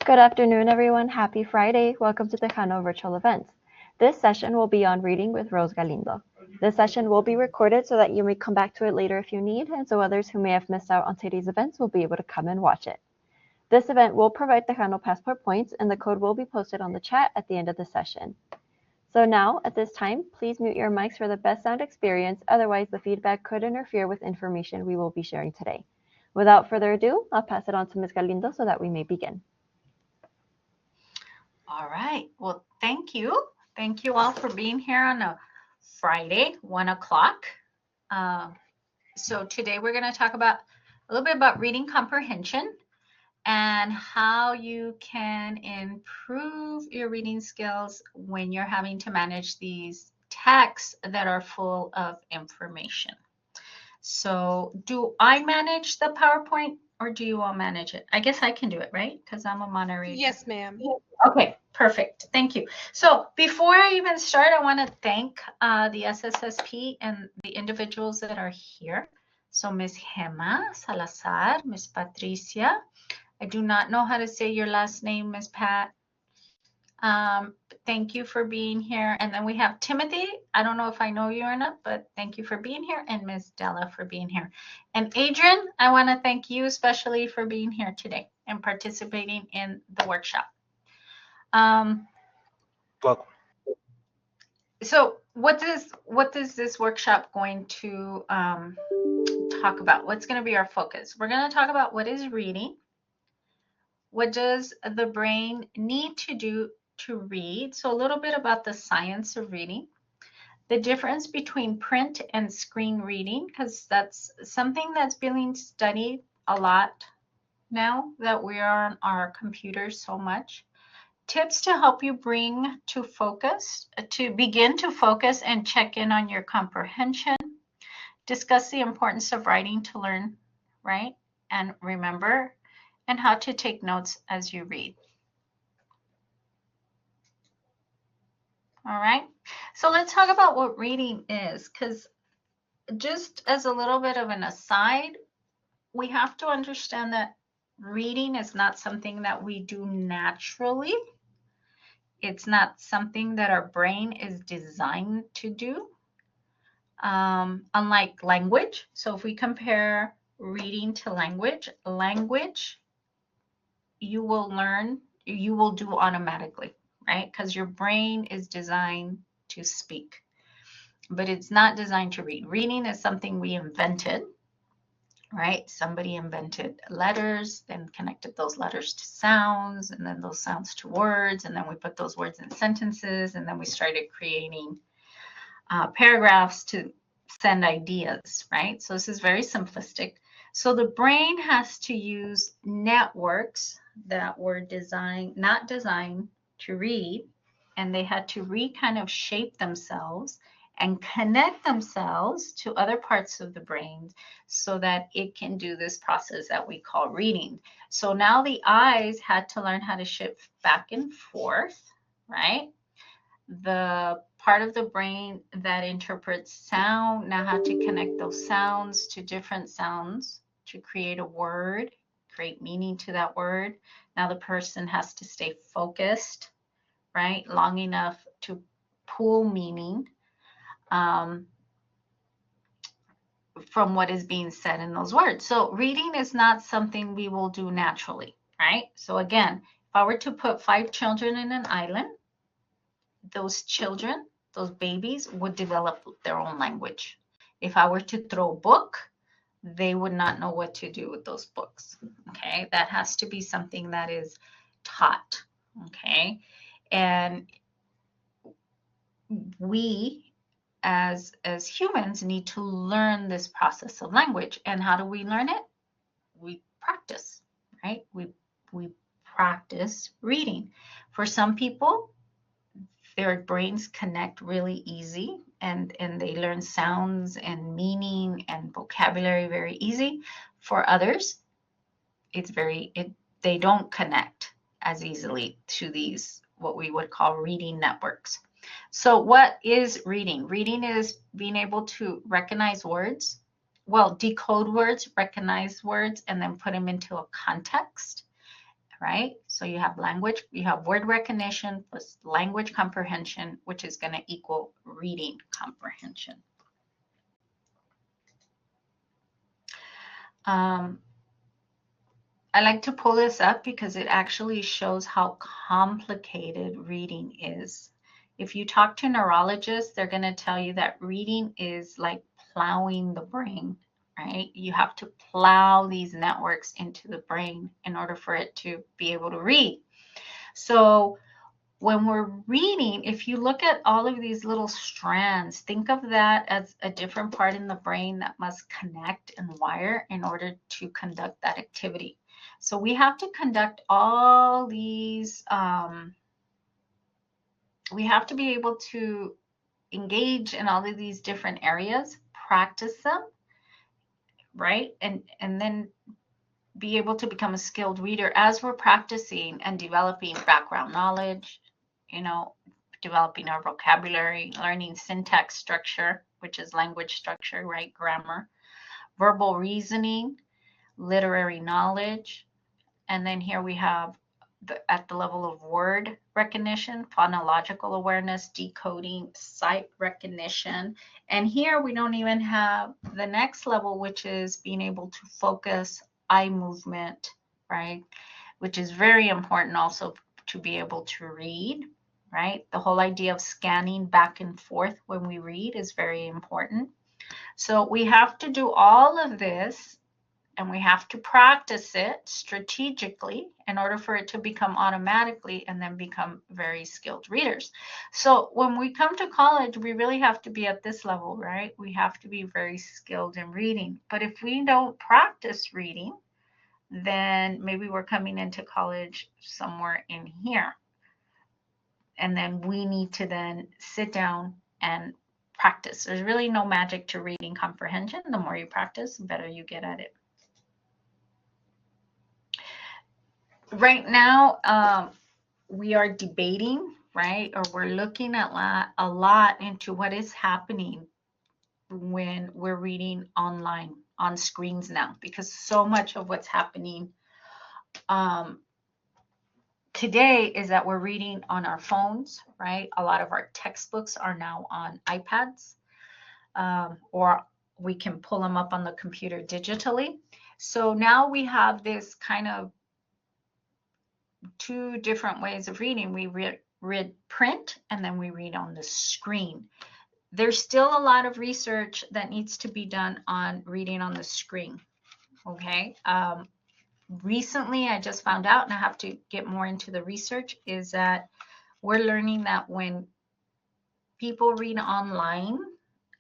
Good afternoon, everyone. Happy Friday. Welcome to Tejano Virtual Events. This session will be on reading with Rose Galindo. This session will be recorded so that you may come back to it later if you need, and so others who may have missed out on today's events will be able to come and watch it. This event will provide Tejano Passport points, and the code will be posted on the chat at the end of the session. So now, at this time, please mute your mics for the best sound experience, otherwise the feedback could interfere with information we will be sharing today. Without further ado, I'll pass it on to Ms. Galindo so that we may begin. All right. Well, thank you. Thank you all for being here on a Friday, 1 o'clock. So today we're going to talk about a little bit about reading comprehension and how you can improve your reading skills when you're having to manage these texts that are full of information. So do I manage the PowerPoint or do you all manage it? I guess I can do it, right? Because I'm a moderator. Yes, ma'am. Okay, perfect. Thank you. So before I even start, I want to thank the SSSP and the individuals that are here. So Ms. Gemma Salazar, Ms. Patricia. I do not know how to say your last name, Ms. Pat. Thank you for being here. And then we have Timothy. I don't know if I know you or not, but thank you for being here. And Ms. Della for being here. And Adrian, I want to thank you especially for being here today and participating in the workshop. Welcome. So what is this workshop going to talk about? What's going to be our focus? We're going to talk about what is reading. What does the brain need to do to read? So a little bit about the science of reading. The difference between print and screen reading, because that's something that's being studied a lot now that we are on our computers so much. Tips to help you begin to focus and check in on your comprehension. Discuss the importance of writing to learn, right? And remember, and how to take notes as you read. All right, so let's talk about what reading is, because just as a little bit of an aside, we have to understand that reading is not something that we do naturally. It's not something that our brain is designed to do, unlike language. So if we compare reading to language, you will do automatically, right? Because your brain is designed to speak, but it's not designed to read. Reading is something we invented, right? Somebody invented letters, then connected those letters to sounds, and then those sounds to words, and then we put those words in sentences, and then we started creating paragraphs to send ideas, right? So this is very simplistic. So the brain has to use networks that were not designed to read, and they had to kind of shape themselves and connect themselves to other parts of the brain so that it can do this process that we call reading. So now the eyes had to learn how to shift back and forth, right? The part of the brain that interprets sound now had to connect those sounds to different sounds to create a word, create meaning to that word. Now the person has to stay focused, right, long enough to pull meaning from what is being said in those words. So reading is not something we will do naturally, right? So again, if I were to put 5 children in an island, those children, those babies, would develop their own language. If I were to throw a book, they would not know what to do with those books, okay? That has to be something that is taught, okay? And we as humans need to learn this process of language. And how do we learn it? We practice, right? We practice reading. For some people, their brains connect really easy and they learn sounds and meaning and vocabulary very easy. For others, they don't connect as easily to these, what we would call reading networks. So what is reading? Reading is being able to recognize words, decode words, recognize words, and then put them into a context, right? So you have language, you have word recognition plus language comprehension, which is going to equal reading comprehension. I like to pull this up because it actually shows how complicated reading is. If you talk to neurologists, they're going to tell you that reading is like plowing the brain, right? You have to plow these networks into the brain in order for it to be able to read. So when we're reading, if you look at all of these little strands, think of that as a different part in the brain that must connect and wire in order to conduct that activity. So we have to conduct all these, we have to be able to engage in all of these different areas, practice them, right? And then be able to become a skilled reader as we're practicing and developing background knowledge, you know, developing our vocabulary, learning syntax structure, which is language structure, right? Grammar, verbal reasoning, literary knowledge. And then here we have at the level of word recognition, phonological awareness, decoding, sight recognition. And here we don't even have the next level, which is being able to focus, eye movement, right? Which is very important also to be able to read, right? The whole idea of scanning back and forth when we read is very important. So we have to do all of this, and we have to practice it strategically in order for it to become automatically and then become very skilled readers. So when we come to college, we really have to be at this level, right? We have to be very skilled in reading. But if we don't practice reading, then maybe we're coming into college somewhere in here. And then we need to then sit down and practice. There's really no magic to reading comprehension. The more you practice, the better you get at it. Right now, we are debating, right? Or we're looking at a lot into what is happening when we're reading online on screens now, because so much of what's happening today is that we're reading on our phones, right? A lot of our textbooks are now on iPads, or we can pull them up on the computer digitally. So now we have this kind of two different ways of reading. We read print, and then we read on the screen. There's still a lot of research that needs to be done on reading on the screen, okay? Recently, I just found out, and I have to get more into the research, is that we're learning that when people read online,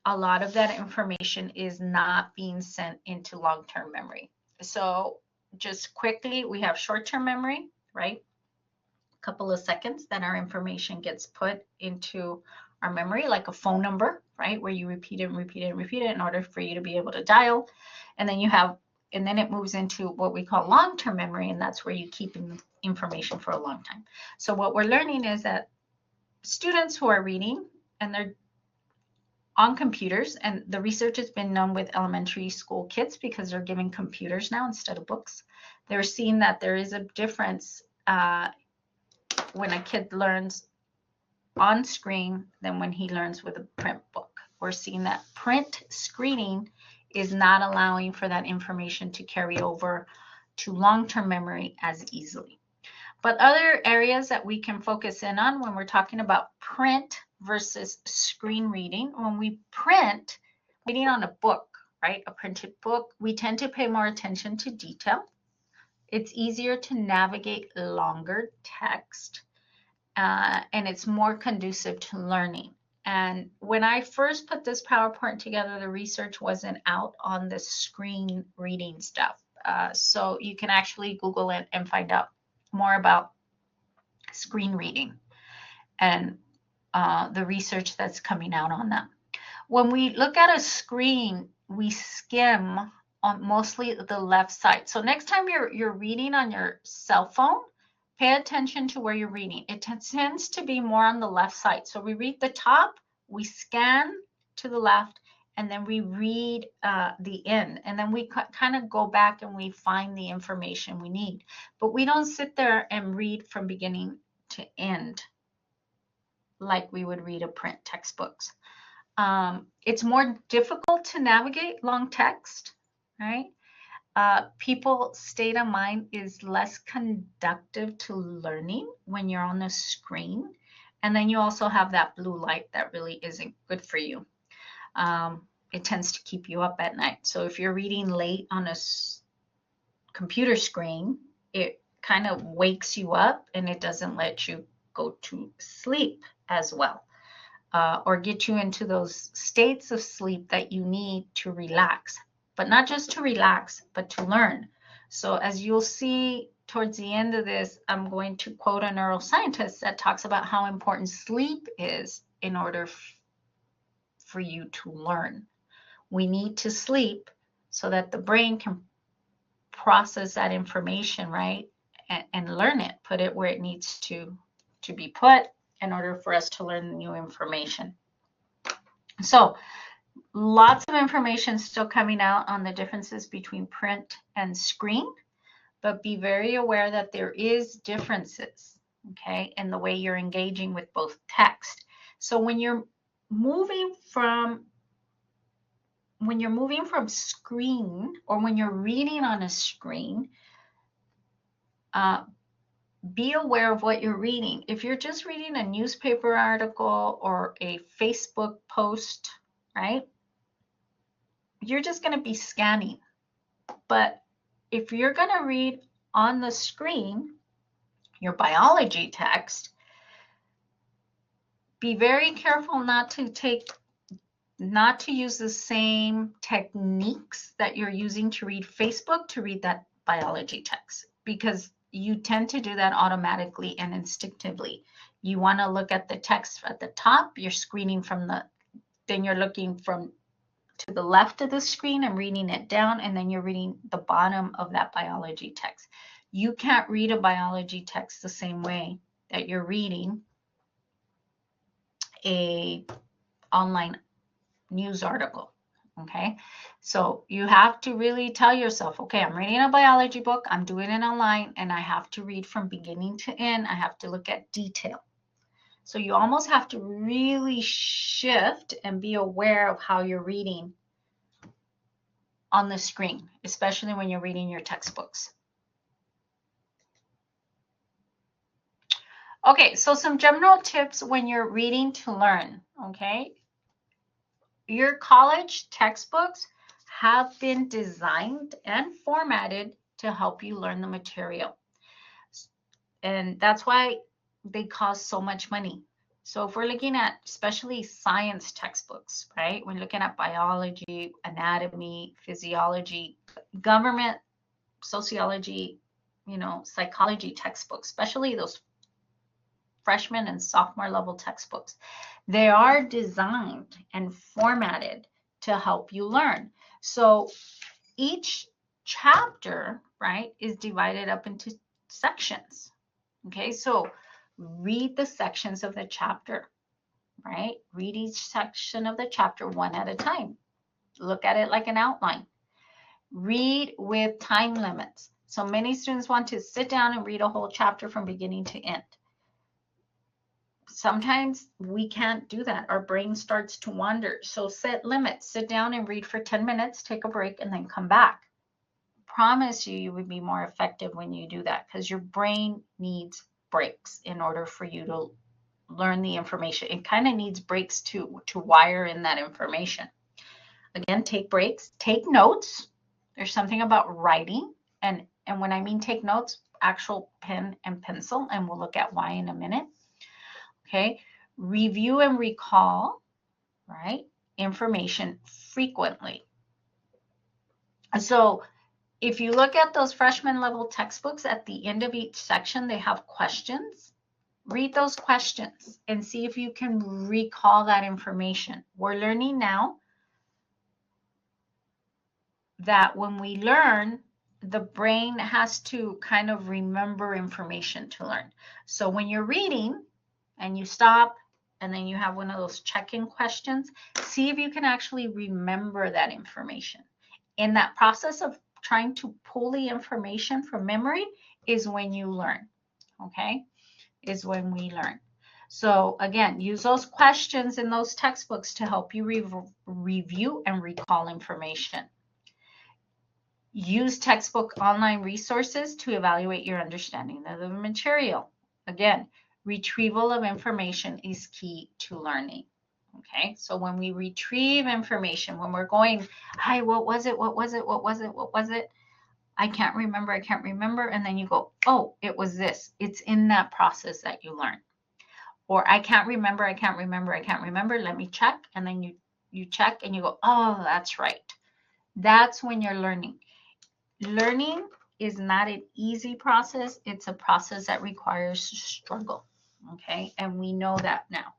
a lot of that information is not being sent into long-term memory. So just quickly, we have short-term memory, right? A couple of seconds, then our information gets put into our memory, like a phone number, right? Where you repeat it and repeat it and repeat it in order for you to be able to dial. And then it moves into what we call long-term memory, and that's where you keep information for a long time. So what we're learning is that students who are reading, and they're on computers, and the research has been done with elementary school kids because they're given computers now instead of books. They're seeing that there is a difference when a kid learns on screen than when he learns with a print book. We're seeing that print screening is not allowing for that information to carry over to long-term memory as easily. But other areas that we can focus in on when we're talking about print versus screen reading, when we print, reading on a book, right, a printed book, we tend to pay more attention to detail. It's easier to navigate longer text, and it's more conducive to learning. And when I first put this PowerPoint together, the research wasn't out on the screen reading stuff. So you can actually Google it and find out more about screen reading and the research that's coming out on that. When we look at a screen, we skim on mostly the left side. So next time you're reading on your cell phone, pay attention to where you're reading. It tends to be more on the left side. So we read the top, we scan to the left, and then we read the end, and then we kind of go back and we find the information we need. But we don't sit there and read from beginning to end like we would read a print textbooks. It's more difficult to navigate long text, right? People's state of mind is less conducive to learning when you're on the screen. And then you also have that blue light that really isn't good for you. It tends to keep you up at night. So if you're reading late on a computer screen, it kind of wakes you up and it doesn't let you go to sleep as well, or get you into those states of sleep that you need to relax, but not just to relax, but to learn. So as you'll see towards the end of this, I'm going to quote a neuroscientist that talks about how important sleep is in order for you to learn. We need to sleep so that the brain can process that information, right? And learn it, put it where it needs to be put in order for us to learn the new information. So lots of information still coming out on the differences between print and screen, but be very aware that there is differences, okay, in the way you're engaging with both text. So when you're moving from screen, or when you're reading on a screen, be aware of what you're reading. If you're just reading a newspaper article or a Facebook post, right, you're just going to be scanning. But if you're going to read on the screen your biology text, be very careful not to use the same techniques that you're using to read Facebook to read that biology text, because you tend to do that automatically and instinctively. You want to look at the text at the top, you're screening then you're looking from to the left of the screen and reading it down, and then you're reading the bottom of that biology text. You can't read a biology text the same way that you're reading a online news article. Okay, so you have to really tell yourself, okay, I'm reading a biology book, I'm doing it online, and I have to read from beginning to end. I have to look at detail. So you almost have to really shift and be aware of how you're reading on the screen, especially when you're reading your textbooks. Okay, so some general tips when you're reading to learn, okay? Your college textbooks have been designed and formatted to help you learn the material. And that's why they cost so much money. So if we're looking at especially science textbooks, right? We're looking at biology, anatomy, physiology, government, sociology, psychology textbooks, especially those freshman and sophomore level textbooks. They are designed and formatted to help you learn. So each chapter, right, is divided up into sections. Okay, so read the sections of the chapter, right? Read each section of the chapter one at a time. Look at it like an outline. Read with time limits. So many students want to sit down and read a whole chapter from beginning to end. Sometimes we can't do that. Our brain starts to wander. So set limits. Sit down and read for 10 minutes, take a break, and then come back. Promise you, you would be more effective when you do that, because your brain needs breaks in order for you to learn the information. It kind of needs breaks to wire in that information. Again, take breaks, take notes. There's something about writing. And when I mean take notes, actual pen and pencil, and we'll look at why in a minute. Okay, review and recall, right, information frequently. So if you look at those freshman level textbooks, at the end of each section, they have questions. Read those questions and see if you can recall that information. We're learning now that when we learn, the brain has to kind of remember information to learn. So when you're reading and you stop and then you have one of those check-in questions. See if you can actually remember that information. In that process of trying to pull the information from memory is when you learn, okay? Is when we learn. So again, use those questions in those textbooks to help you review and recall information. Use textbook online resources to evaluate your understanding of the material. Again, retrieval of information is key to learning. Okay, so when we retrieve information, when we're going, hi, what was it? What was it? What was it? What was it? I can't remember. I can't remember. And then you go, oh, it was this. It's in that process that you learn. Or I can't remember. I can't remember. I can't remember. Let me check. And then you check and you go, oh, that's right. That's when you're learning. Learning is not an easy process. It's a process that requires struggle. Okay, and we know that now.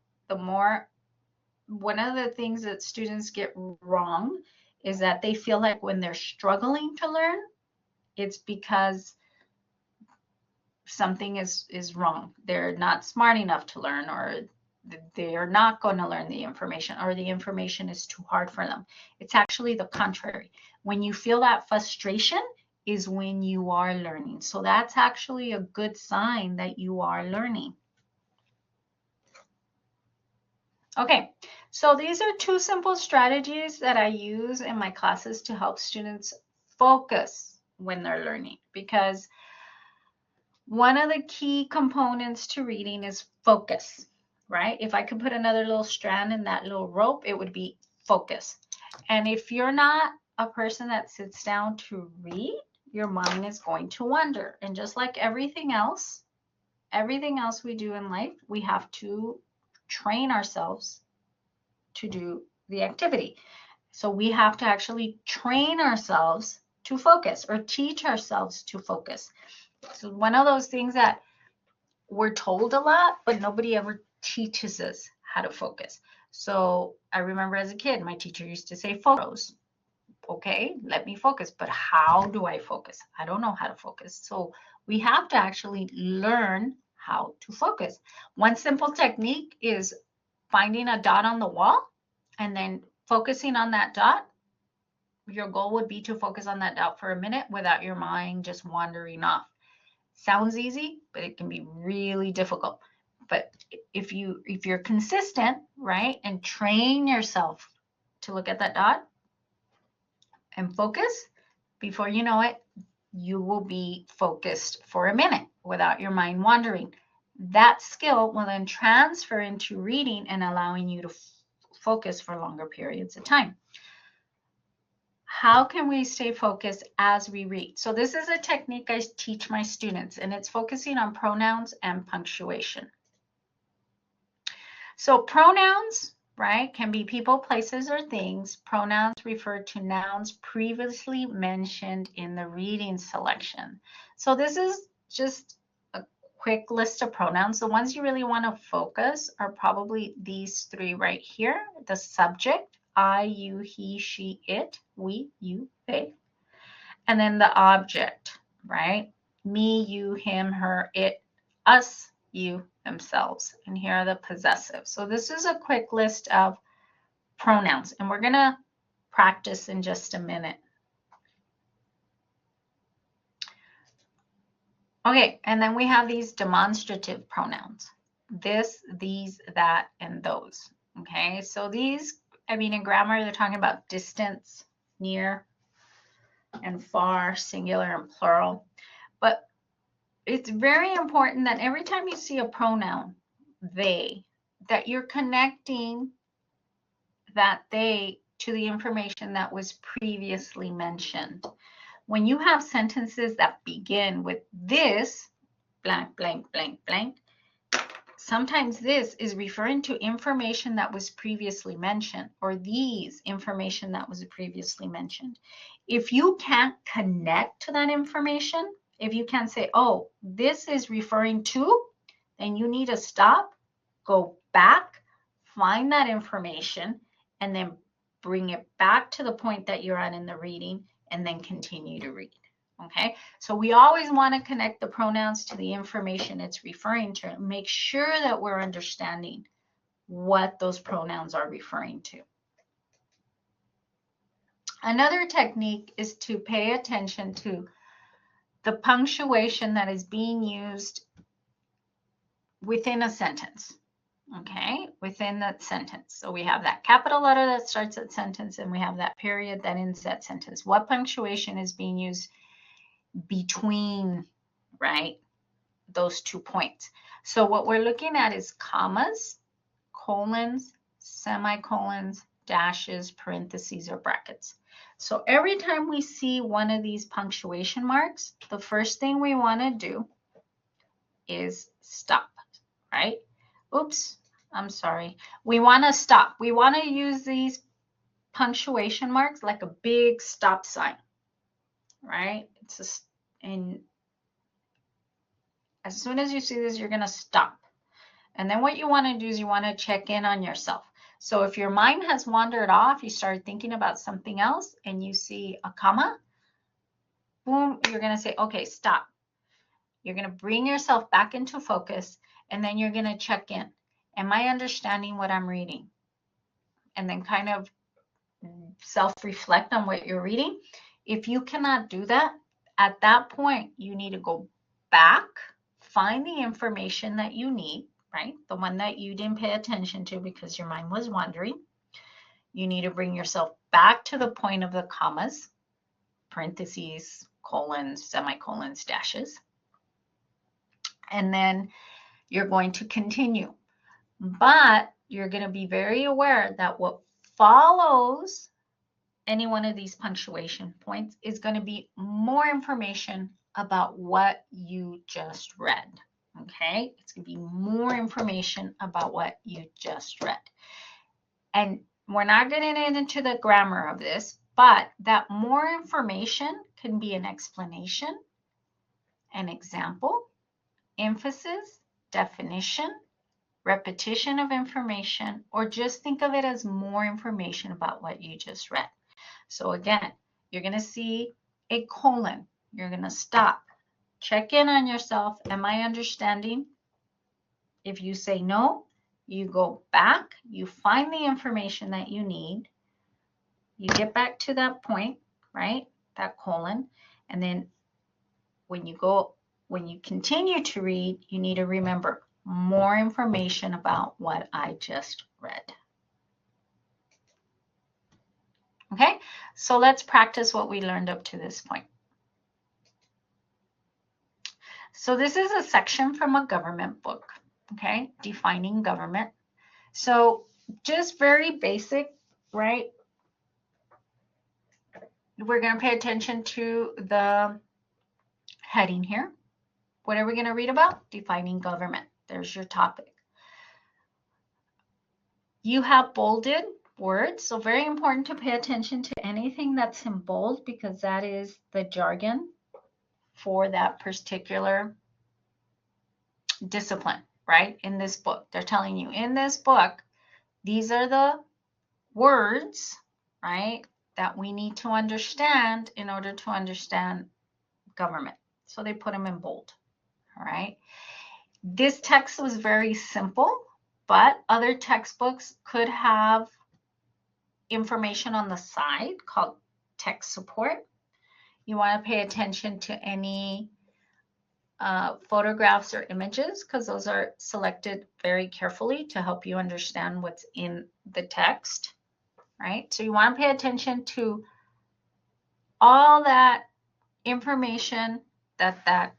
One of the things that students get wrong is that they feel like when they're struggling to learn, it's because something is wrong. They're not smart enough to learn, or they are not going to learn the information, or the information is too hard for them. It's actually the contrary. When you feel that frustration is when you are learning. So that's actually a good sign that you are learning. Okay, so these are two simple strategies that I use in my classes to help students focus when they're learning, because one of the key components to reading is focus, right? If I could put another little strand in that little rope, it would be focus. And if you're not a person that sits down to read, your mind is going to wander. And just like everything else we do in life, we have to train ourselves to do the activity. So we have to actually train ourselves to focus, or teach ourselves to focus. So one of those things that we're told a lot, but nobody ever teaches us how to focus. So I remember as a kid, my teacher used to say, focus. Okay, let me focus. But how do I focus? I don't know how to focus. So we have to actually learn how to focus. One simple technique is finding a dot on the wall and then focusing on that dot. Your goal would be to focus on that dot for a minute without your mind just wandering off. Sounds easy, but it can be really difficult. But if you're consistent, right, and train yourself to look at that dot and focus, before you know it, you will be focused for a minute without your mind wandering. That skill will then transfer into reading and allowing you to focus for longer periods of time. How can we stay focused as we read? So this is a technique I teach my students, and it's focusing on pronouns and punctuation. So pronouns, right, can be people, places, or things. Pronouns refer to nouns previously mentioned in the reading selection. So this is just a quick list of pronouns. The ones you really want to focus are probably these three right here. The subject, I, you, he, she, it, we, you, they. And then the object, right? Me, you, him, her, it, us, you, themselves. And here are the possessive. So this is a quick list of pronouns, and we're going to practice in just a minute. Okay, and then we have these demonstrative pronouns. This, these, that, and those. Okay, so these, I mean, in grammar, they're talking about distance, near, and far, singular and plural. But it's very important that every time you see a pronoun, they, that you're connecting that they to the information that was previously mentioned. When you have sentences that begin with this, blank, blank, blank, blank, sometimes this is referring to information that was previously mentioned, or these, information that was previously mentioned. If you can't connect to that information, if you can't say, oh, this is referring to, then you need to stop, go back, find that information, and then bring it back to the point that you're at in the reading, and then continue to read. Okay, so we always want to connect the pronouns to the information it's referring to. Make sure that we're understanding what those pronouns are referring to. Another technique is to pay attention to the punctuation that is being used within a sentence. Okay, within that sentence. So we have that capital letter that starts that sentence, and we have that period that ends that sentence. What punctuation is being used between, right, those 2 points? So what we're looking at is commas, colons, semicolons, dashes, parentheses, or brackets. So every time we see one of these punctuation marks, the first thing we want to do is stop, right? Oops, I'm sorry. We want to stop. We want to use these punctuation marks like a big stop sign, right? It's just, and as soon as you see this, you're going to stop. And then what you want to do is you want to check in on yourself. So if your mind has wandered off, you started thinking about something else, and you see a comma, boom, you're going to say, okay, stop. You're going to bring yourself back into focus, and then you're going to check in. Am I understanding what I'm reading? And then kind of self-reflect on what you're reading. If you cannot do that, at that point, you need to go back, find the information that you need, right? The one that you didn't pay attention to because your mind was wandering. You need to bring yourself back to the point of the commas, parentheses, colons, semicolons, dashes. And then you're going to continue. But you're going to be very aware that what follows any one of these punctuation points is going to be more information about what you just read. Okay, it's going to be more information about what you just read. And we're not getting into the grammar of this, but that more information can be an explanation, an example, emphasis, definition, repetition of information, or just think of it as more information about what you just read. So again, you're going to see a colon. You're going to stop. Check in on yourself. Am I understanding? If you say no, you go back. You find the information that you need. You get back to that point, right? That colon. And then when you continue to read, you need to remember more information about what I just read. Okay, so let's practice what we learned up to this point. So this is a section from a government book, okay, defining government. So just very basic, right? We're going to pay attention to the heading here. What are we going to read about? Defining government. There's your topic. You have bolded words, so very important to pay attention to anything that's in bold because that is the jargon for that particular discipline, right? In this book, they're telling you in this book, these are the words, right, that we need to understand in order to understand government. So they put them in bold, all right? This text was very simple, but other textbooks could have information on the side called text support. You want to pay attention to any photographs or images because those are selected very carefully to help you understand what's in the text, right? So you want to pay attention to all that information that that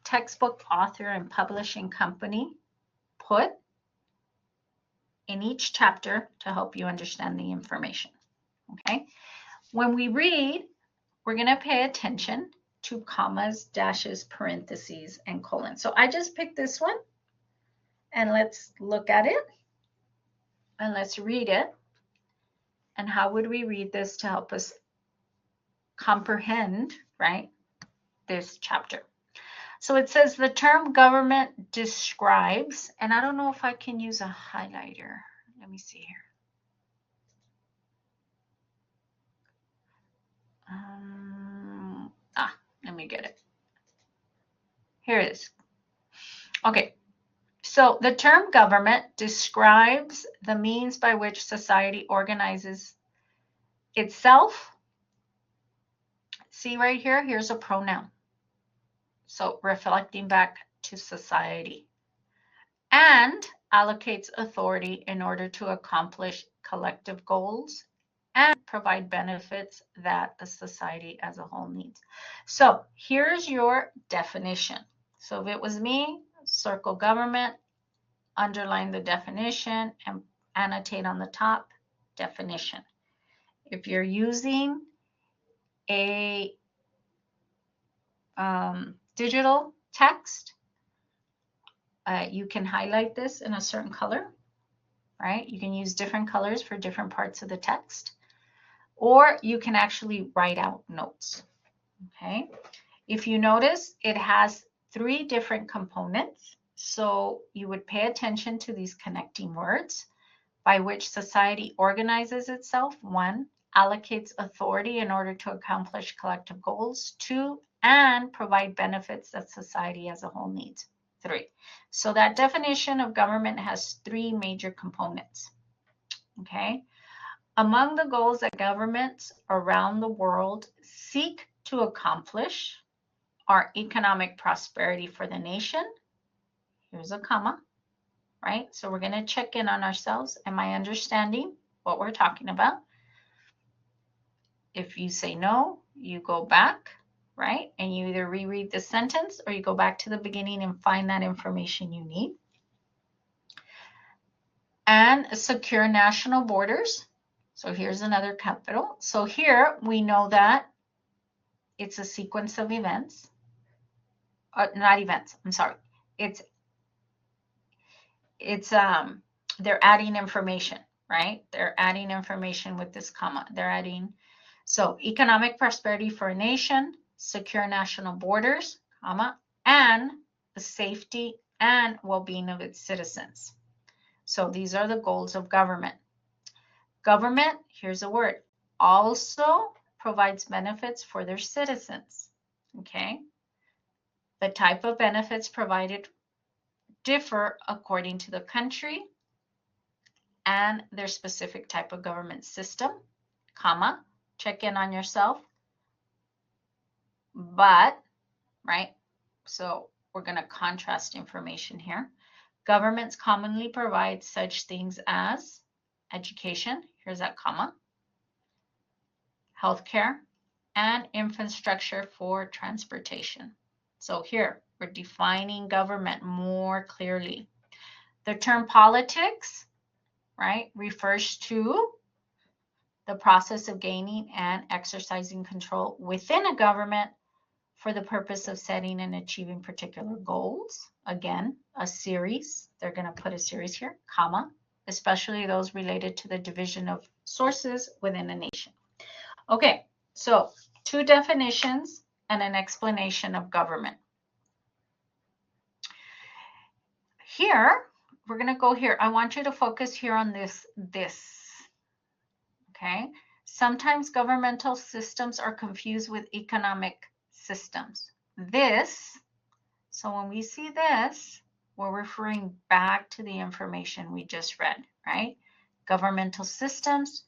textbook author and publishing company put in each chapter to help you understand the information, okay? When we read, we're going to pay attention to commas, dashes, parentheses, and colons. So I just picked this one, and let's look at it, and let's read it. And how would we read this to help us comprehend, right, this chapter? So it says the term government describes, and I don't know if I can use a highlighter. Let me see here. Let me get it. Here it is. Okay, So the term government describes the means by which society organizes itself. See right here, here's a pronoun. So reflecting back to society. And allocates authority in order to accomplish collective goals and provide benefits that the society as a whole needs. So here's your definition. So if it was me, circle government, underline the definition, and annotate on the top, definition. If you're using a digital text, you can highlight this in a certain color, right? You can use different colors for different parts of the text, or you can actually write out notes, okay? If you notice, it has 3 different components. So you would pay attention to these connecting words by which society organizes itself. 1, allocates authority in order to accomplish collective goals. 2, and provide benefits that society as a whole needs. 3. So that definition of government has 3 major components, okay? Among the goals that governments around the world seek to accomplish are economic prosperity for the nation. Here's a comma, right? So we're going to check in on ourselves. Am I understanding what we're talking about? If you say no, you go back, right? And you either reread the sentence or you go back to the beginning and find that information you need. And secure national borders. So here's another capital. So here we know that it's a sequence of events. Not events, I'm sorry. They're adding information, right? They're adding information with this comma. They're adding, so economic prosperity for a nation, secure national borders, comma, and the safety and well-being of its citizens. So these are the goals of government. Government, here's a word, also provides benefits for their citizens, okay? The type of benefits provided differ according to the country and their specific type of government system, comma, check in on yourself, but, right, so we're going to contrast information here. Governments commonly provide such things as education, here's that comma, healthcare, and infrastructure for transportation. So here, we're defining government more clearly. The term politics, right, refers to the process of gaining and exercising control within a government for the purpose of setting and achieving particular goals. Again, a series, they're going to put a series here, comma, especially those related to the division of sources within a nation. Okay, so 2 definitions and an explanation of government. Here, we're going to go here. I want you to focus here on this, okay? Sometimes governmental systems are confused with economic systems. This, so when we see this, we're referring back to the information we just read, right? Governmental systems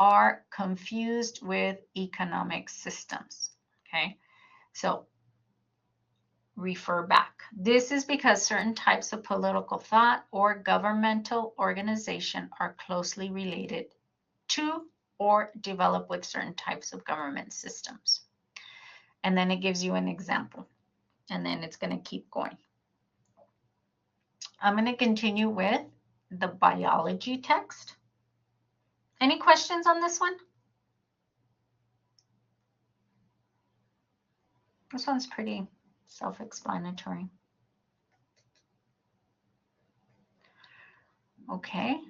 are confused with economic systems, okay? So refer back. This is because certain types of political thought or governmental organization are closely related to or develop with certain types of government systems. And then it gives you an example, and then it's going to keep going. I'm going to continue with the biology text. Any questions on this one? This one's pretty self-explanatory. Okay,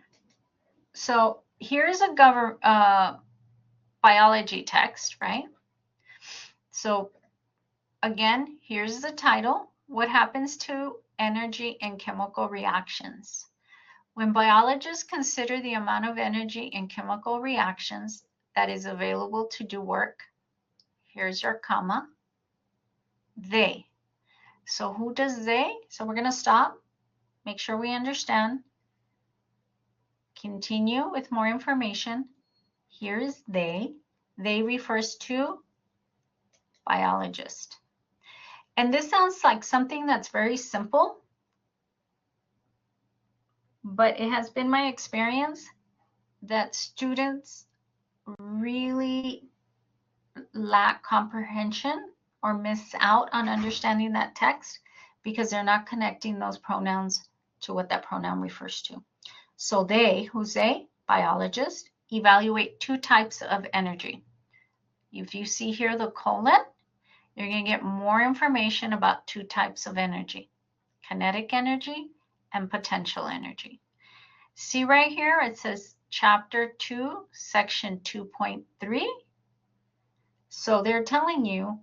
so here's a biology text, right? So again, here's the title. What happens to energy and chemical reactions? When biologists consider the amount of energy and chemical reactions that is available to do work, here's your comma, they. So who does they? So we're going to stop. Make sure we understand. Continue with more information. Here's they. They refers to biologist. And this sounds like something that's very simple, but it has been my experience that students really lack comprehension or miss out on understanding that text because they're not connecting those pronouns to what that pronoun refers to. So they, who's they? Biologists, evaluate two types of energy. If you see here the colon, you're going to get more information about two types of energy, kinetic energy and potential energy. See right here, it says chapter 2, section 2.3. So they're telling you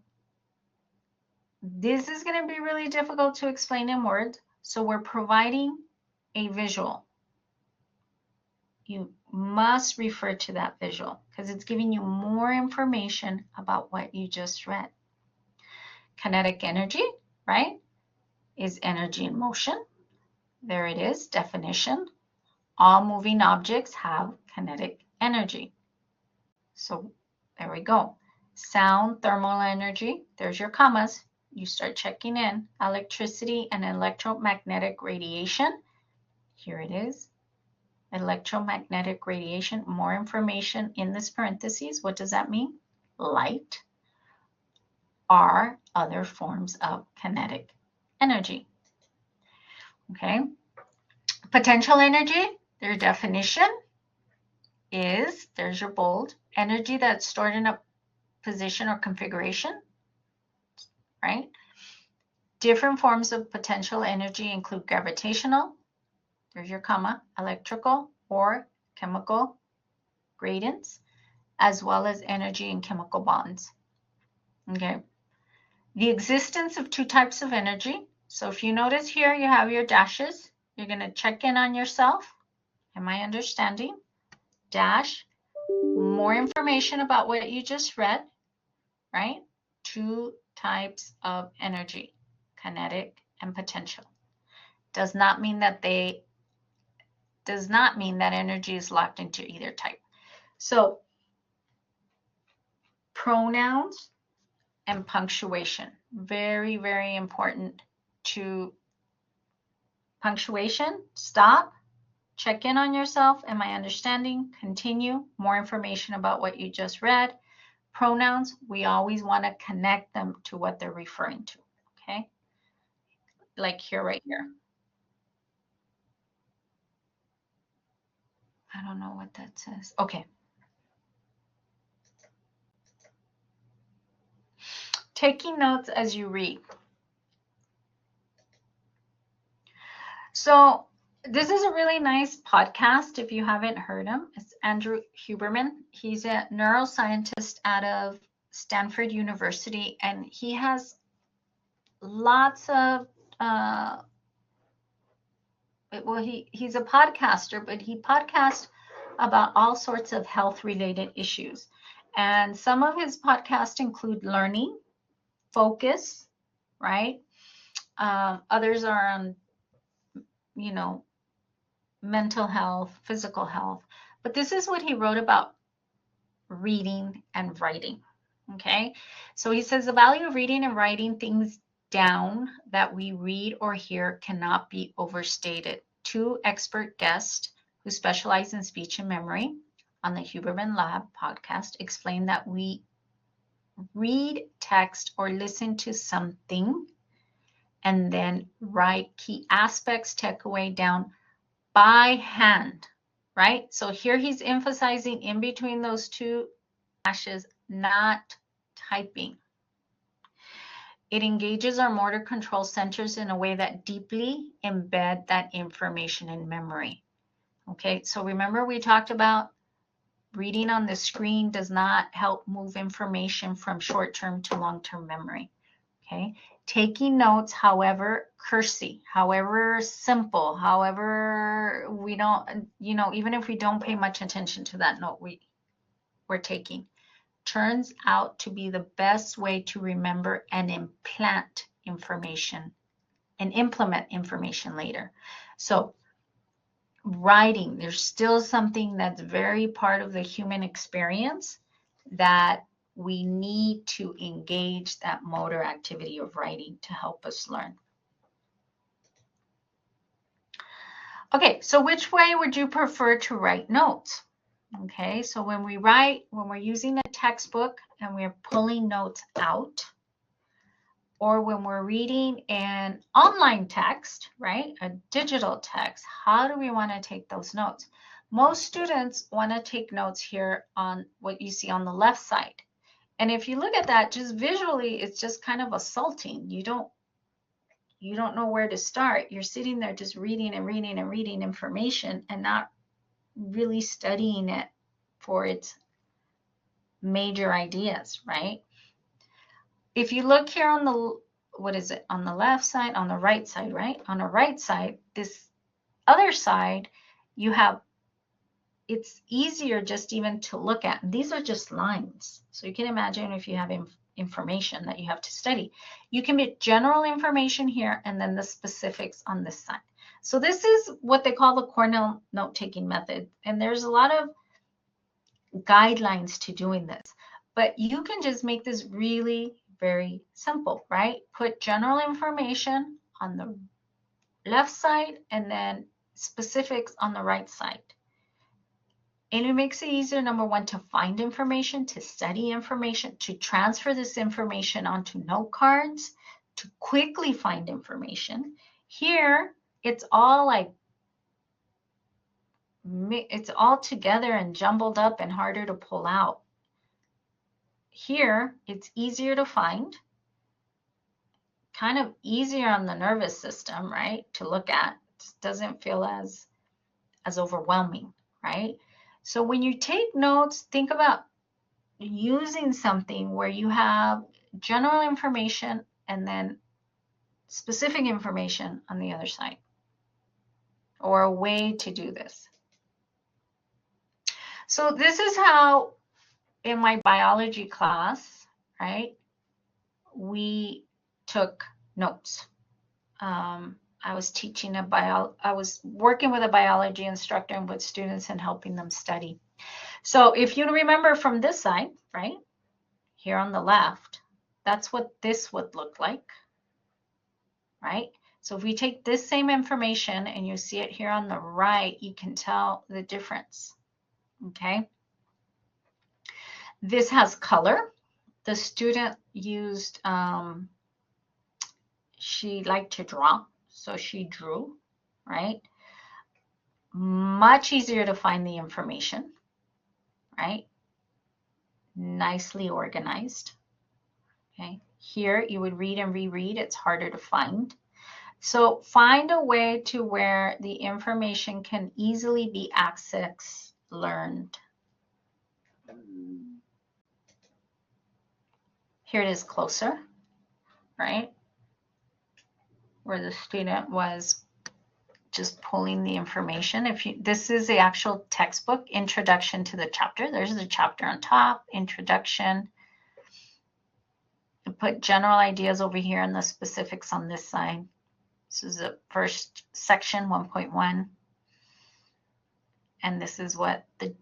this is going to be really difficult to explain in words, so we're providing a visual. You must refer to that visual because it's giving you more information about what you just read. Kinetic energy, right, is energy in motion. There it is, definition. All moving objects have kinetic energy. So there we go. Sound, thermal energy, there's your commas. You start checking in. Electricity and electromagnetic radiation. Here it is. Electromagnetic radiation, more information in this parentheses. What does that mean? Light are other forms of kinetic energy. Okay. Potential energy, their definition is, there's your bold, energy that's stored in a position or configuration, right? Different forms of potential energy include gravitational, there's your comma, electrical or chemical gradients, as well as energy and chemical bonds. Okay. The existence of two types of energy. So if you notice here, you have your dashes. You're going to check in on yourself. Am I understanding? Dash. More information about what you just read, right? Two types of energy, kinetic and potential. Does not mean that energy is locked into either type. So pronouns and punctuation, very, very important. To punctuation, stop, check in on yourself. Am I understanding? Continue, more information about what you just read. Pronouns, we always want to connect them to what they're referring to, okay? Like here, right here. I don't know what that says. Okay. Taking notes as you read. So this is a really nice podcast if you haven't heard him. It's Andrew Huberman. He's a neuroscientist out of Stanford University, and he has lots of he's a podcaster, but he podcasts about all sorts of health related issues. And some of his podcasts include learning, focus, right? Others are on, mental health, physical health. But this is what he wrote about reading and writing. Okay, so he says the value of reading and writing things down that we read or hear cannot be overstated. Two expert guests who specialize in speech and memory on the Huberman Lab podcast explain that we read text or listen to something and then write key aspects, takeaway down by hand, right? So here he's emphasizing in between those two dashes, not typing. It engages our motor control centers in a way that deeply embed that information in memory. Okay, so remember we talked about reading on the screen does not help move information from short-term to long-term memory. Okay, taking notes, however cursory, however simple, however we don't, even if we don't pay much attention to that note we're taking, turns out to be the best way to remember and implant information and implement information later. So writing, there's still something that's very part of the human experience that we need to engage that motor activity of writing to help us learn. Okay, so which way would you prefer to write notes? Okay, so when we're using a textbook and we're pulling notes out, or when we're reading an online text, right, a digital text, how do we want to take those notes? Most students want to take notes here on what you see on the left side. And if you look at that, just visually, it's just kind of assaulting. You don't know where to start. You're sitting there just reading and reading and reading information and not really studying it for its major ideas, right? If you look here on the, what is it, on the left side, on the right side, right? On the right side, this other side, you have, it's easier just even to look at. These are just lines. So you can imagine if you have information that you have to study. You can get general information here and then the specifics on this side. So this is what they call the Cornell note-taking method. And there's a lot of guidelines to doing this. But you can just make this really very simple, right? Put general information on the left side and then specifics on the right side. And it makes it easier, number one, to find information, to study information, to transfer this information onto note cards, to quickly find information. Here, it's all like, it's all together and jumbled up and harder to pull out. Here, it's easier to find, kind of easier on the nervous system, right, to look at. It doesn't feel as overwhelming, right? So when you take notes, think about using something where you have general information and then specific information on the other side, or a way to do this. So this is how in my biology class, right, we took notes. I was teaching I was working with a biology instructor and with students and helping them study. So if you remember from this side, right, here on the left, that's what this would look like, right? So if we take this same information and you see it here on the right, you can tell the difference, okay? This has color. The student used, she liked to draw, so she drew, right? Much easier to find the information, right? Nicely organized, okay? Here you would read and reread, it's harder to find. So find a way to where the information can easily be accessed, learned. Here it is closer, right? Where the student was just pulling the information. This is the actual textbook, introduction to the chapter. There's the chapter on top, introduction. Put general ideas over here and the specifics on this side. This is the first section, 1.1. And this is what the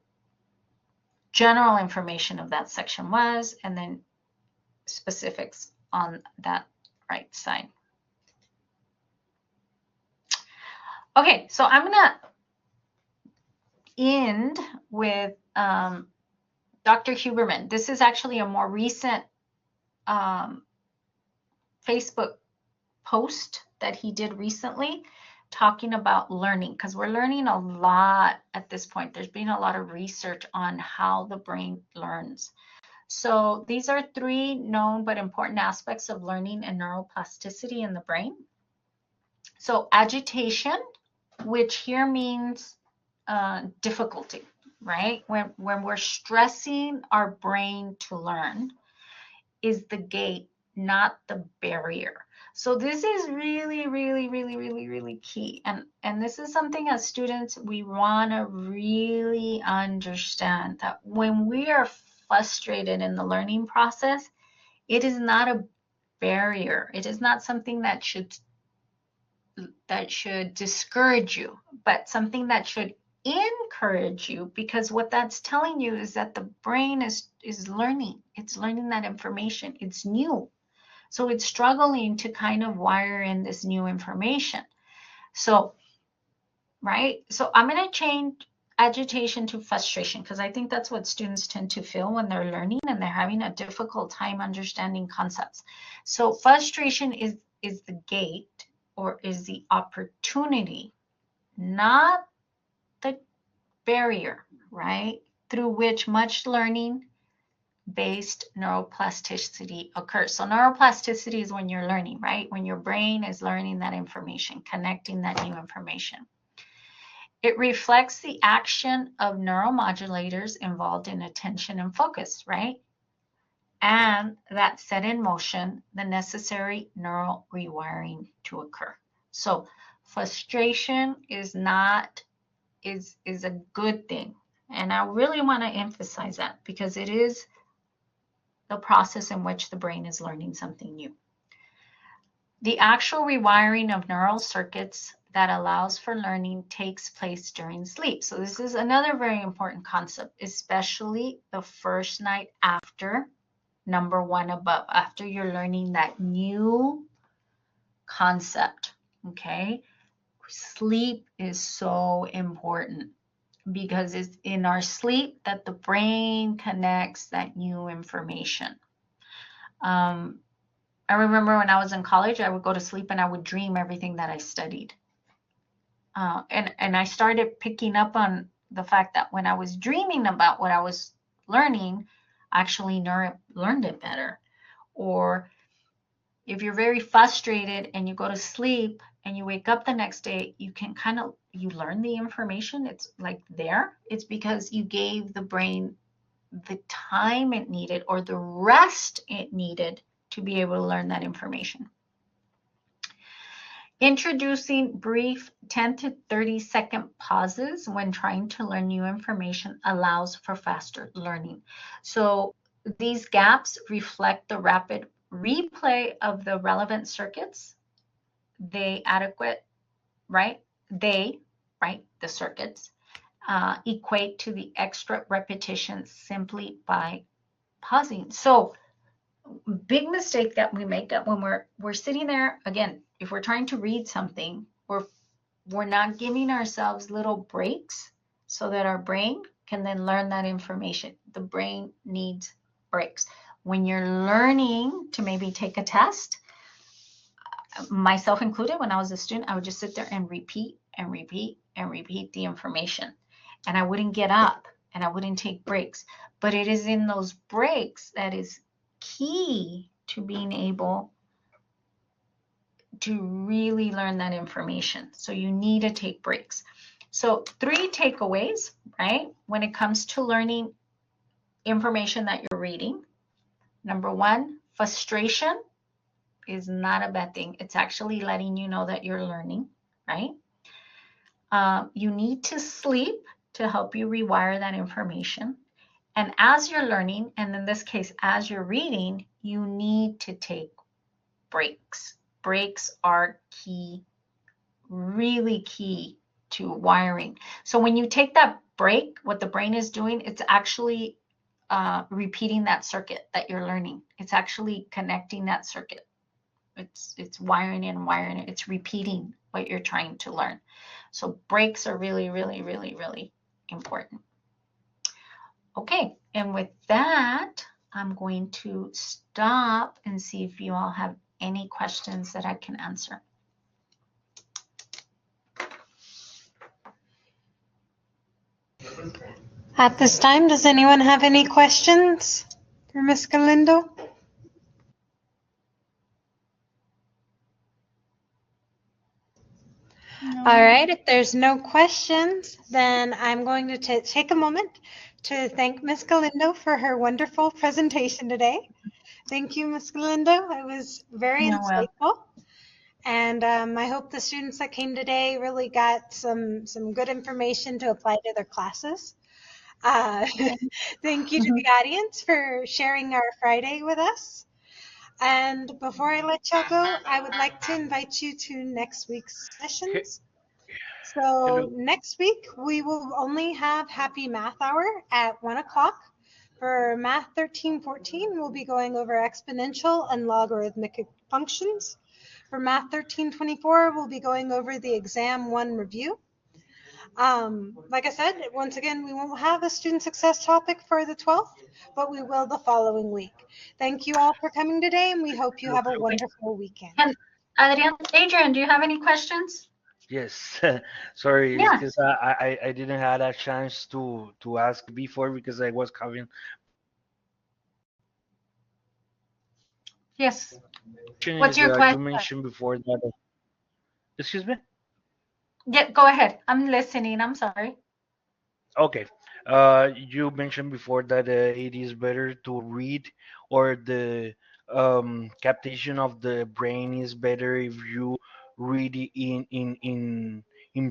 general information of that section was, and then specifics on that right side. Okay, so I'm gonna end with Dr. Huberman. This is actually a more recent Facebook post that he did recently talking about learning, because we're learning a lot at this point. There's been a lot of research on how the brain learns. So these are 3 known but important aspects of learning and neuroplasticity in the brain. So agitation, which here means difficulty, right? When we're stressing our brain to learn, is the gate, not the barrier. So this is really, really, really, really, really key. And this is something as students we want to really understand, that when we are frustrated in the learning process, it is not a barrier. It is not something that should discourage you, but something that should encourage you, because what that's telling you is that the brain is learning. It's learning that information. It's new. So it's struggling to kind of wire in this new information. So, right? So I'm going to change agitation to frustration, because I think that's what students tend to feel when they're learning and they're having a difficult time understanding concepts. So frustration is the gate, or is the opportunity, not the barrier, right? Through which much learning based neuroplasticity occurs. So neuroplasticity is when you're learning, right? When your brain is learning that information, connecting that new information. It reflects the action of neuromodulators involved in attention and focus, right? And that set in motion the necessary neural rewiring to occur. So frustration is a good thing. And I really want to emphasize that, because it is the process in which the brain is learning something new. The actual rewiring of neural circuits that allows for learning takes place during sleep. So this is another very important concept, especially the first night after number 1 above, after you're learning that new concept, okay? Sleep is so important, because it's in our sleep that the brain connects that new information. I remember when I was in college, I would go to sleep and I would dream everything that I studied. And I started picking up on the fact that when I was dreaming about what I was learning, I actually learned it better. Or if you're very frustrated and you go to sleep and you wake up the next day, you can you learn the information. It's like there. It's because you gave the brain the time it needed, or the rest it needed, to be able to learn that information. Introducing brief 10 to 30-second pauses when trying to learn new information allows for faster learning. So these gaps reflect the rapid replay of the relevant circuits. The circuits equate to the extra repetition simply by pausing. So big mistake that we make that when we're sitting there, again, if we're trying to read something, we're not giving ourselves little breaks so that our brain can then learn that information. The brain needs breaks. When you're learning to maybe take a test, myself included, when I was a student, I would just sit there and repeat and repeat and repeat the information. And I wouldn't get up and I wouldn't take breaks. But it is in those breaks that is key to being able to really learn that information. So you need to take breaks. So 3 takeaways, right? When it comes to learning information that you're reading. Number 1, frustration is not a bad thing. It's actually letting you know that you're learning, right? You need to sleep to help you rewire that information. And as you're learning, and in this case, as you're reading, you need to take breaks. Breaks are key, really key to wiring. So when you take that break, what the brain is doing, it's actually repeating that circuit that you're learning. It's actually connecting that circuit. It's wiring in, wiring it. It's repeating what you're trying to learn. So breaks are really, really, really, really important. Okay, and with that, I'm going to stop and see if you all have any questions that I can answer. At this time, does anyone have any questions for Ms. Galindo? No. All right, if there's no questions, then I'm going to take a moment to thank Ms. Galindo for her wonderful presentation today. Thank you, Ms. Galindo. It was very insightful. And I hope the students that came today really got some good information to apply to their classes. Thank you to the audience for sharing our Friday with us. And before I let y'all go, I would like to invite you to next week's He- sessions. So Hello. next week we will only have Happy Math Hour at 1 o'clock. For Math 1314, we'll be going over exponential and logarithmic functions. For Math 1324, we'll be going over the Exam 1 review. Like I said, once again, we won't have a student success topic for the 12th, but we will the following week. Thank you all for coming today, and we hope you Hello. have a Hello. wonderful weekend. And Adrian, do you have any questions? Yes. Sorry, it's Yeah. because I didn't had a chance to ask before because I was having Yes. question What's is your you question? mentioned before that excuse me? Yeah, go ahead. I'm listening. I'm sorry. Okay. You mentioned before that it is better to read or the captation of the brain is better if you read it in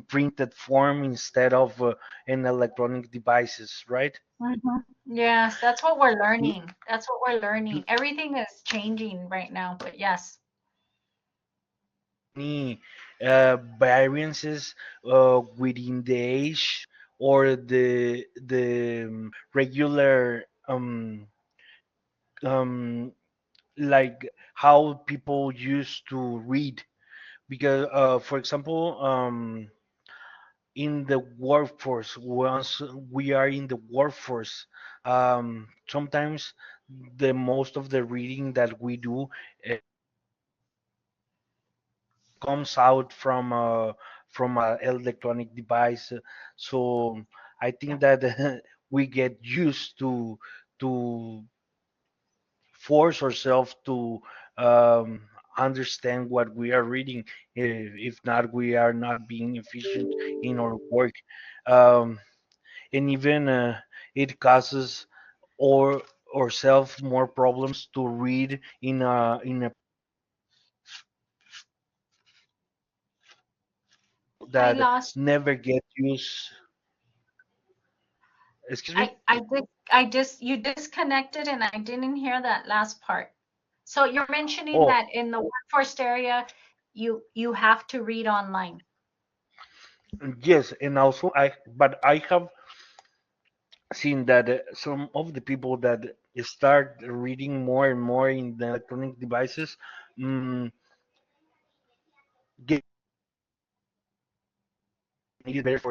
printed form instead of in electronic devices, right? Yes, that's what we're Do, learning. That's what we're do learning. Everything is changing right now, but yes. any variances within the age or the regular um like how people used to read because for example in the workforce once we are in the workforce sometimes the most of the reading that we do uh, comes out from a electronic device so I Yeah. think that we get used to force ourselves to understand what we are reading. If not, we are not being efficient in our work, um, and even it causes or ourselves more problems to read in a I that lost. never get used. Excuse me. You disconnected and I didn't hear that last part. So you're mentioning Oh that in the workforce area, you have to read online. yes, and also I have seen that some of the people that start reading more and more in the electronic devices mm, get it is better for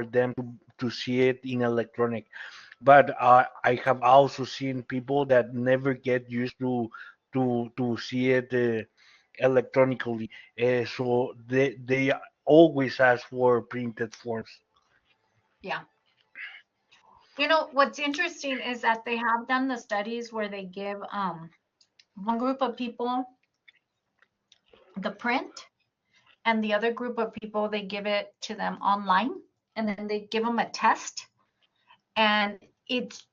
them to see it in electronic. But I have also seen people that never get used to see it electronically, so they always ask for printed forms. Yeah. You know, what's interesting is that they have done the studies where they give one group of people the print and the other group of people they give it to them online and then they give them a test and it's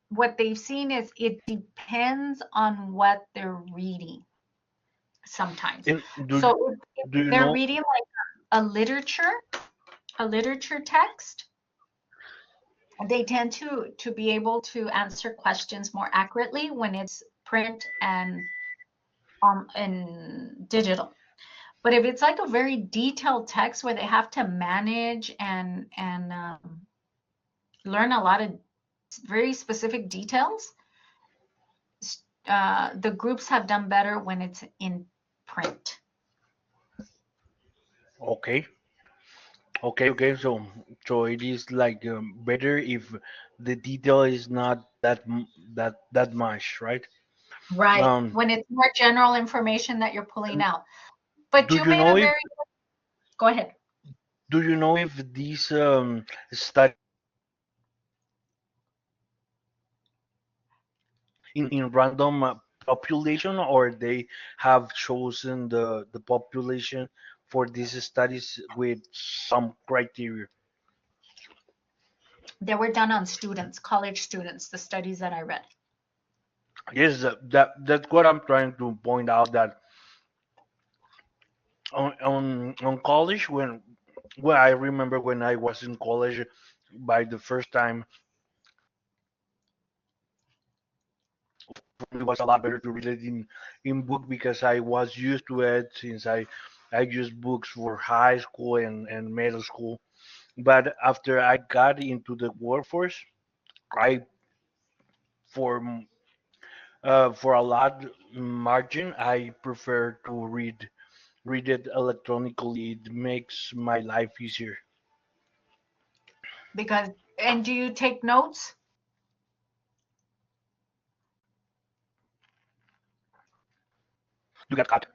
what they've seen is it depends on what they're reading sometimes. And So if do you they're know? reading like a literature text, they tend to be able to answer questions more accurately when it's print and digital. But if it's like a very detailed text where they have to manage and learn a lot of very specific details, the groups have done better when it's in print. Okay, okay. So it is like better if the detail is not that much, right? Right. Um, When it's more general information that you're pulling out. But do you you made know a if very, go ahead. these studies in random population or they have chosen the population for these studies with some criteria? They were done on students, college students, the studies that I read. Yes, that's what I'm trying to point out that on college when well I remember when I was in college by the first time it was a lot better to read it in book because I was used to it since I used books for high school and middle school. But after I got into the workforce, I for for a lot margin, I prefer to read it electronically. It makes my life easier. Because, and do you take notes? You get cut.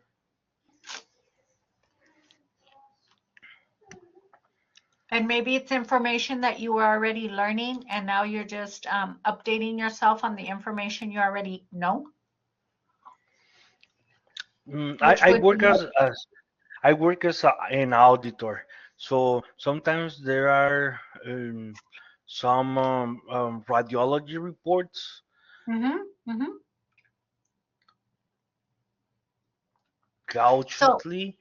And maybe it's information that you were already learning and now you're just updating yourself on the information you already know, which I would work be, as I work as an auditor, so sometimes there are some radiology reports. mm-hmm, mm-hmm. So, Cautiously,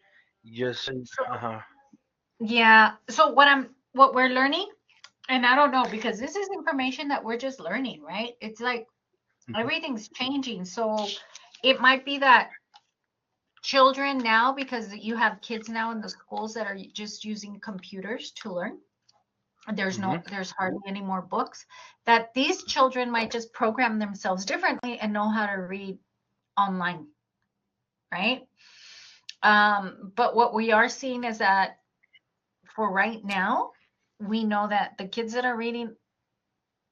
just so uh-huh. yeah. So what we're learning, and I don't know, because this is information that we're just learning, right? It's like Mhm. everything's changing. So it might be that children now, because you have kids now in the schools that are just using computers to learn, Mhm. there's hardly any more books, that these children might just program themselves differently and know how to read online, right? But what we are seeing is that for right now, we know that the kids that are reading,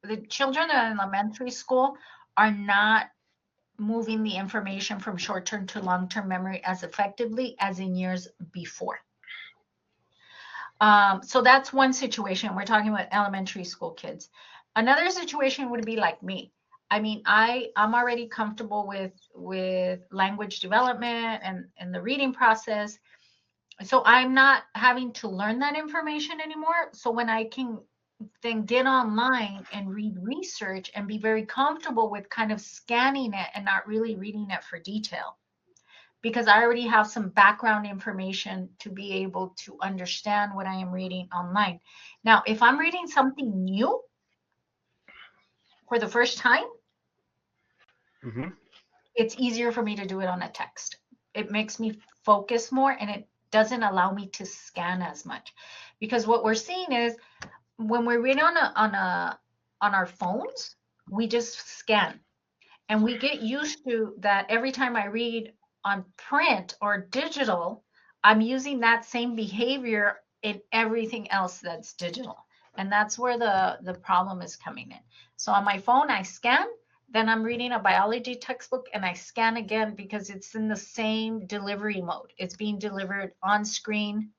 the children in elementary school are not moving the information from short-term to long-term memory as effectively as in years before. So that's one situation. We're talking about elementary school kids. Another situation would be like me. I mean, I'm already comfortable with language development and the reading process. So I'm not having to learn that information anymore. So when I can then get online and read research and be very comfortable with kind of scanning it and not really reading it for detail, because I already have some background information to be able to understand what I am reading online. Now, if I'm reading something new for the first time, Mhm. it's easier for me to do it on a text. It makes me focus more and it doesn't allow me to scan as much. Because what we're seeing is when we're reading on our phones, we just scan. And we get used to that every time I read on print or digital, I'm using that same behavior in everything else that's digital. And that's where the problem is coming in. So on my phone, I scan, then I'm reading a biology textbook and I scan again because it's in the same delivery mode. It's being delivered on screen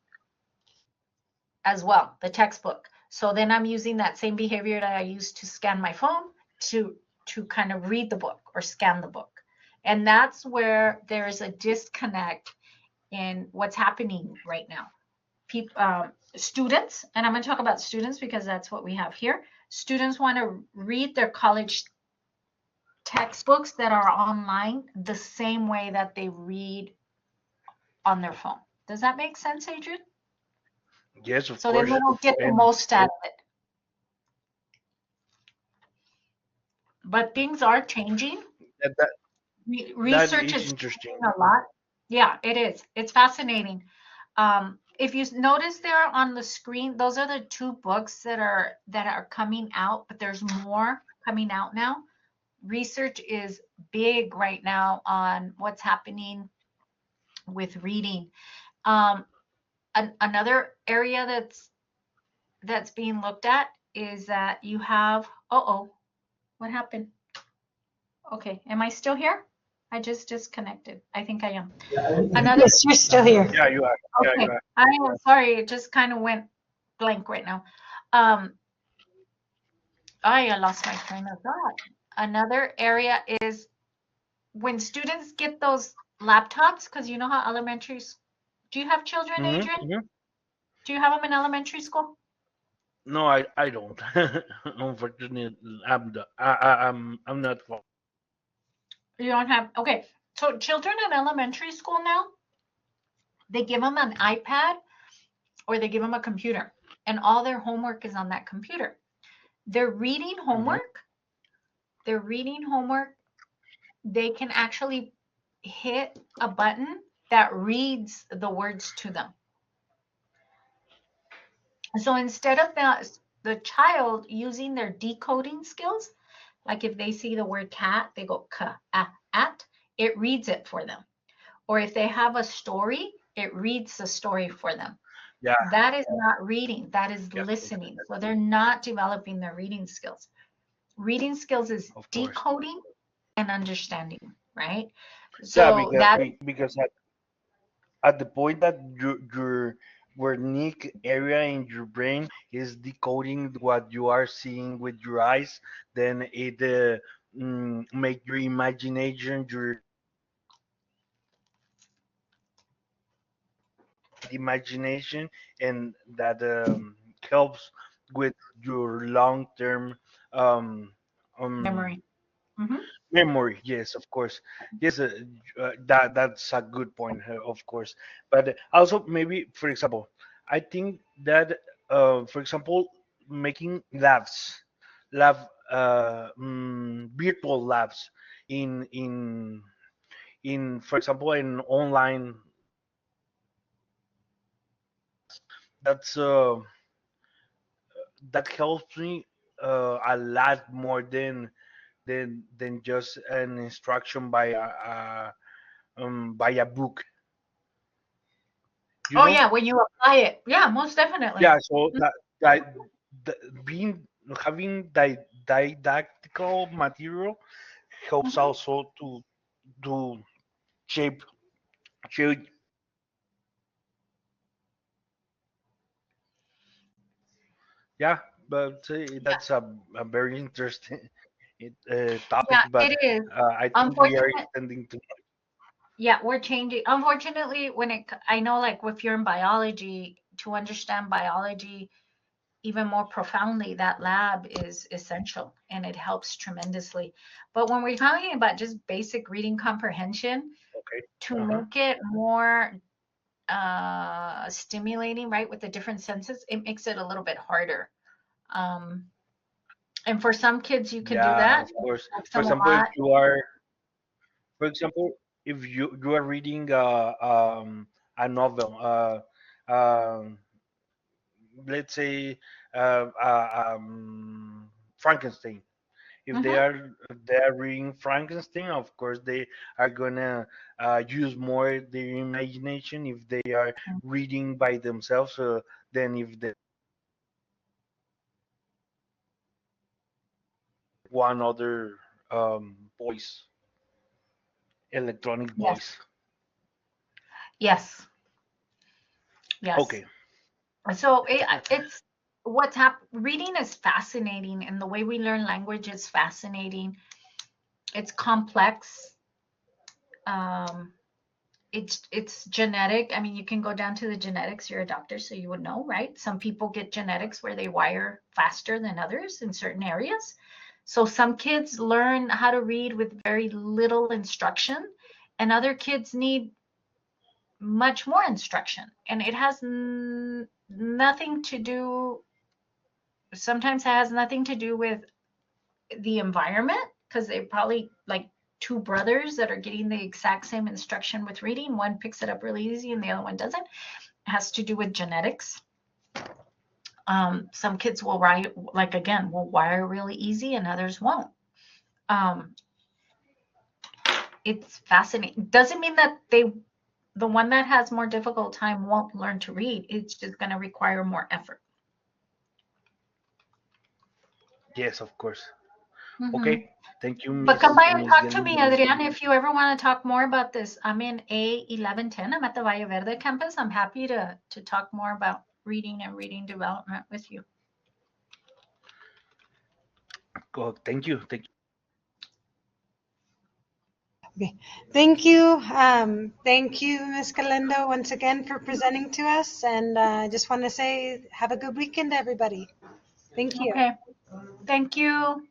as well, the textbook. So then I'm using that same behavior that I used to scan my phone to kind of read the book or scan the book. And that's where there's a disconnect in what's happening right now. People, students, and I'm going to talk about students because that's what we have here. Students want to read their college textbooks that are online the same way that they read on their phone. Does that make sense, Adrian? Yes, of So then they course. will get the And most out of it. But things are changing. that, that, that Research is is interesting. changing a lot. Yeah, it is. It's fascinating. If you notice there on the screen, those are the two books that are coming out, but there's more coming out now. Research is big right now on what's happening with reading. Um, another area that's being looked at is that you have, uh-oh, what happened? Okay, am I still here? I just disconnected. I think I am. Another, Yes, you're still here. Yeah, you are. Yeah, you okay, are. I am sorry, it just kind of went blank right now. Um, I lost my train of thought. Another area is when students get those laptops, because you know how do you have children, Hmm. Adrian? Hmm. Do you have them in elementary school? No, I don't. Unfortunately, I'm not. You don't have, okay. So children in elementary school now, they give them an iPad or they give them a computer and all their homework is on that computer. Their reading Mhm. homework, their reading homework they can actually hit a button that reads the words to them. So instead of the child using their decoding skills, like if they see the word cat, they go ka, at, it reads it for them. Or if they have a story, it reads the story for them. Yeah, That is not reading, that is yeah, listening. So they're not developing their reading skills. Reading skills is of course. decoding and understanding, right? Yeah, So that because at the point that your wernicke area in your brain is decoding what you are seeing with your eyes, then it make your imagination, your imagination, and that helps with your long-term um, um, memory. Hmm. memory. Yes, of course. Yes, that's a good point, of course. But also maybe, for example, I think that, for example, making virtual labs in for example, in online, that's that helps me a lot more than just an instruction by a book. You Oh know? yeah, when you apply it. Yeah, most definitely. Yeah. So that being having didactical material helps Hmm. also to shape shape. Yeah, but Yeah, that's a very interesting topic. yeah, But it is. I think we are Unfortunate. extending to. Yeah, we're changing. Unfortunately, I know, like if you're in biology, to understand biology even more profoundly, that lab is essential and it helps tremendously. But when we're talking about just basic reading comprehension, Okay. to Uh huh. make it more stimulating, right, with the different senses, it makes it a little bit harder. Um, and for some kids, you can do Yeah, that. of It course. helps For them a example, lot. for example, if you are reading a novel, let's say Frankenstein. If Hmm. they are reading Frankenstein, of course they are gonna use more their imagination if they are reading by themselves than if they one other voice, electronic Yes, voice. yes, yes. Okay. So it's reading is fascinating, and the way we learn language is fascinating. It's complex. Um, it's genetic. I mean, you can go down to the genetics. You're a doctor, so you would know, right? Some people get genetics where they wire faster than others in certain areas. So some kids learn how to read with very little instruction, and other kids need much more instruction. And it has nothing to do, sometimes it has nothing to do with the environment, because they probably like two brothers that are getting the exact same instruction with reading. One picks it up really easy and the other one doesn't. It has to do with genetics. Some kids will write, like again, will wire really easy and others won't. Um, it's fascinating. Doesn't mean that the one that has more difficult time won't learn to read. It's just going to require more effort. Yes, of course. Hmm. Okay. Thank you, But come by and Miss talk to me, Galindo. Adrian, if you ever want to talk more about this. I'm in A1110. I'm at the Valle Verde campus. I'm happy to talk more about reading and reading development with you. Thank you. Thank Okay. Thank you. Thank you, Ms. Galindo, once again for presenting to us. And I just want to say, have a good weekend, everybody. Thank you. Okay. Thank you.